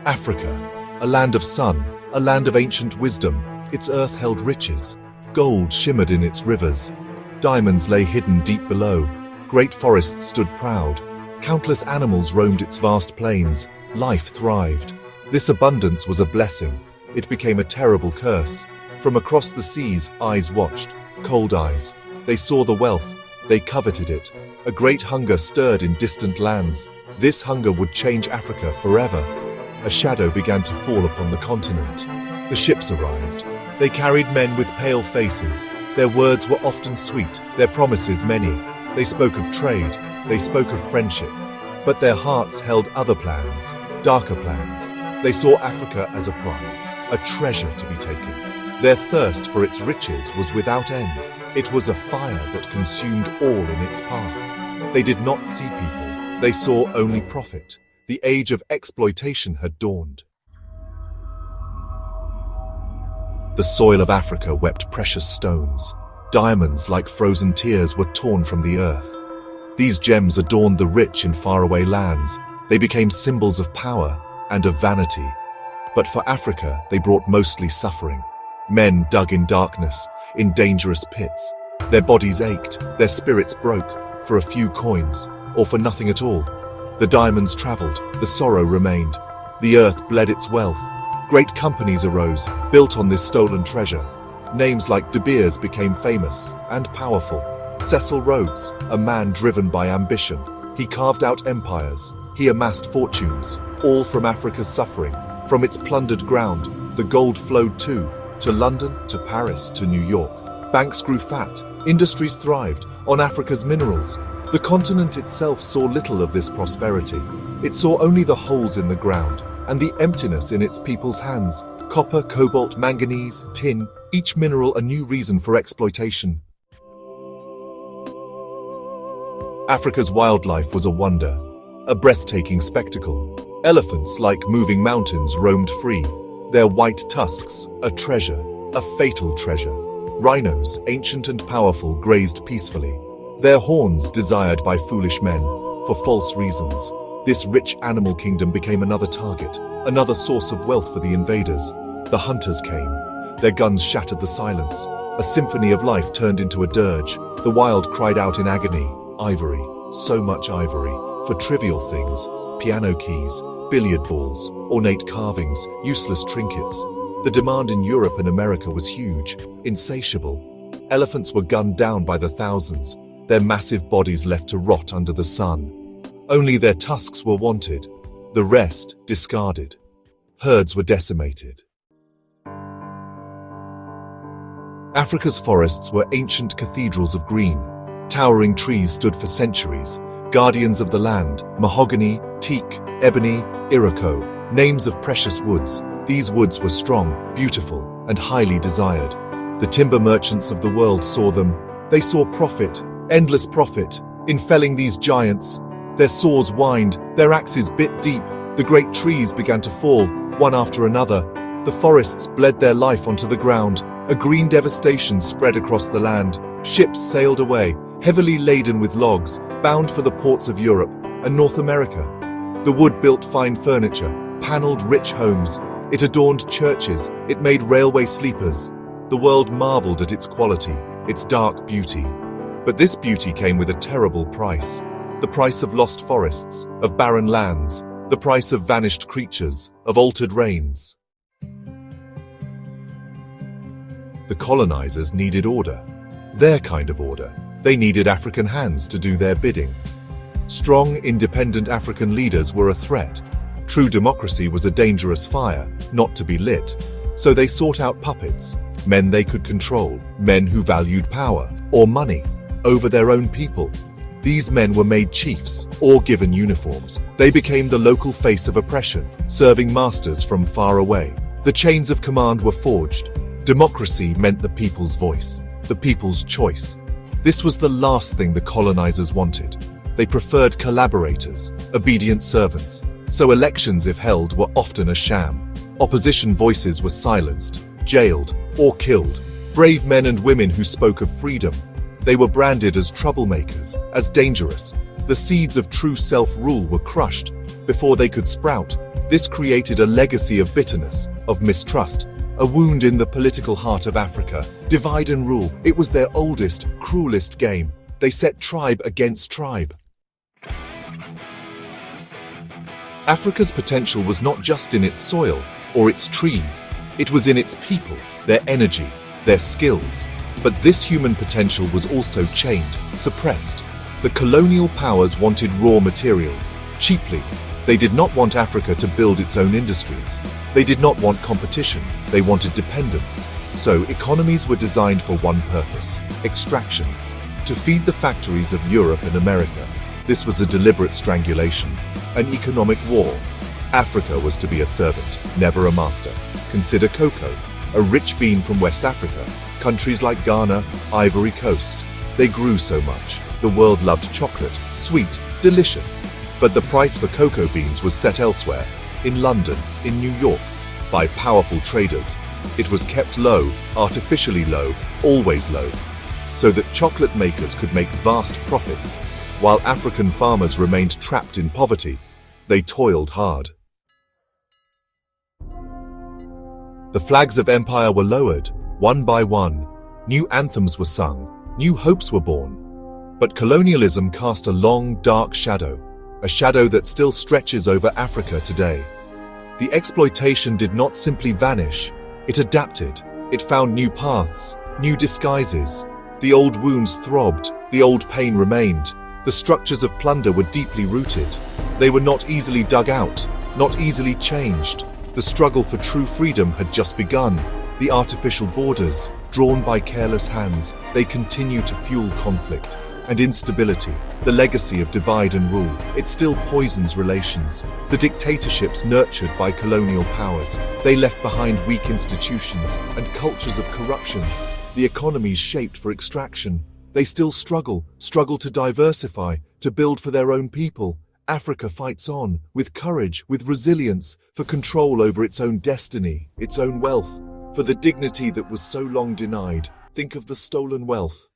Africa, a land of sun, a land of ancient wisdom, its earth held riches. Gold shimmered in its rivers. Diamonds lay hidden deep below. Great forests stood proud. Countless animals roamed its vast plains. Life thrived. This abundance was a blessing. It became a terrible curse. From across the seas, eyes watched. Cold eyes. They saw the wealth. They coveted it. A great hunger stirred in distant lands. This hunger would change Africa forever. A shadow began to fall upon the continent. The ships arrived. They carried men with pale faces. Their words were often sweet, their promises many. They spoke of trade. They spoke of friendship. But their hearts held other plans, darker plans. They saw Africa as a prize, a treasure to be taken. Their thirst for its riches was without end. It was a fire that consumed all in its path. They did not see people. They saw only profit. The age of exploitation had dawned. The soil of Africa wept precious stones. Diamonds, like frozen tears, were torn from the earth. These gems adorned the rich in faraway lands. They became symbols of power and of vanity. But for Africa, they brought mostly suffering. Men dug in darkness, in dangerous pits. Their bodies ached, their spirits broke, for a few coins, or for nothing at all. The diamonds traveled, the sorrow remained. The earth bled its wealth. Great companies arose, built on this stolen treasure. Names like De Beers became famous and powerful. Cecil Rhodes, a man driven by ambition. He carved out empires. He amassed fortunes, all from Africa's suffering. From its plundered ground, the gold flowed too, to London, to Paris, to New York. Banks grew fat, industries thrived on Africa's minerals. The continent itself saw little of this prosperity. It saw only the holes in the ground and the emptiness in its people's hands. Copper, cobalt, manganese, tin, each mineral a new reason for exploitation. Africa's wildlife was a wonder, a breathtaking spectacle. Elephants, like moving mountains, roamed free. Their white tusks, a treasure, a fatal treasure. Rhinos, ancient and powerful, grazed peacefully. Their horns desired by foolish men, for false reasons. This rich animal kingdom became another target, another source of wealth for the invaders. The hunters came. Their guns shattered the silence. A symphony of life turned into a dirge. The wild cried out in agony. Ivory, so much ivory, for trivial things. Piano keys, billiard balls, ornate carvings, useless trinkets. The demand in Europe and America was huge, insatiable. Elephants were gunned down by the thousands, their massive bodies left to rot under the sun. Only their tusks were wanted, the rest discarded. Herds were decimated. Africa's forests were ancient cathedrals of green. Towering trees stood for centuries, guardians of the land, mahogany, teak, ebony, iroko, names of precious woods. These woods were strong, beautiful, and highly desired. The timber merchants of the world saw them. They saw profit, endless profit, in felling these giants. Their saws whined, their axes bit deep. The great trees began to fall, one after another. The forests bled their life onto the ground. A green devastation spread across the land. Ships sailed away, heavily laden with logs, bound for the ports of Europe and North America. The wood built fine furniture, paneled rich homes. It adorned churches, it made railway sleepers. The world marveled at its quality, its dark beauty. But this beauty came with a terrible price. The price of lost forests, of barren lands, the price of vanished creatures, of altered rains. The colonizers needed order. Their kind of order. They needed African hands to do their bidding. Strong, independent African leaders were a threat. True democracy was a dangerous fire, not to be lit. So they sought out puppets, men they could control, men who valued power, or money, over their own people. These men were made chiefs, or given uniforms. They became the local face of oppression, serving masters from far away. The chains of command were forged. Democracy meant the people's voice, the people's choice. This was the last thing the colonizers wanted. They preferred collaborators, obedient servants. So elections, if held, were often a sham. Opposition voices were silenced, jailed, or killed. Brave men and women who spoke of freedom. They were branded as troublemakers, as dangerous. The seeds of true self-rule were crushed. Before they could sprout, This created a legacy of bitterness, of mistrust, a wound in the political heart of Africa. Divide and rule, it was their oldest, cruelest game. They set tribe against tribe. Africa's potential was not just in its soil or its trees, it was in its people, their energy, their skills. But this human potential was also chained, suppressed. The colonial powers wanted raw materials, cheaply. They did not want Africa to build its own industries. They did not want competition, they wanted dependence. So economies were designed for one purpose: extraction. To feed the factories of Europe and America. This was a deliberate strangulation, an economic war. Africa was to be a servant, never a master. Consider cocoa, a rich bean from West Africa. Countries like Ghana, Ivory Coast. They grew so much. The world loved chocolate, sweet, delicious. But the price for cocoa beans was set elsewhere, in London, in New York, by powerful traders. It was kept low, artificially low, always low, so that chocolate makers could make vast profits, while African farmers remained trapped in poverty. They toiled hard. The flags of empire were lowered, one by one. New anthems were sung, new hopes were born. But colonialism cast a long, dark shadow, a shadow that still stretches over Africa today. The exploitation did not simply vanish, it adapted. It found new paths, new disguises. The old wounds throbbed, the old pain remained. The structures of plunder were deeply rooted. They were not easily dug out, not easily changed. The struggle for true freedom had just begun. The artificial borders, drawn by careless hands, they continue to fuel conflict and instability. The legacy of divide and rule, it still poisons relations. The dictatorships nurtured by colonial powers, they left behind weak institutions and cultures of corruption. The economies shaped for extraction, they still struggle to diversify, to build for their own people. Africa fights on, with courage, with resilience, for control over its own destiny, its own wealth, for the dignity that was so long denied. Think of the stolen wealth.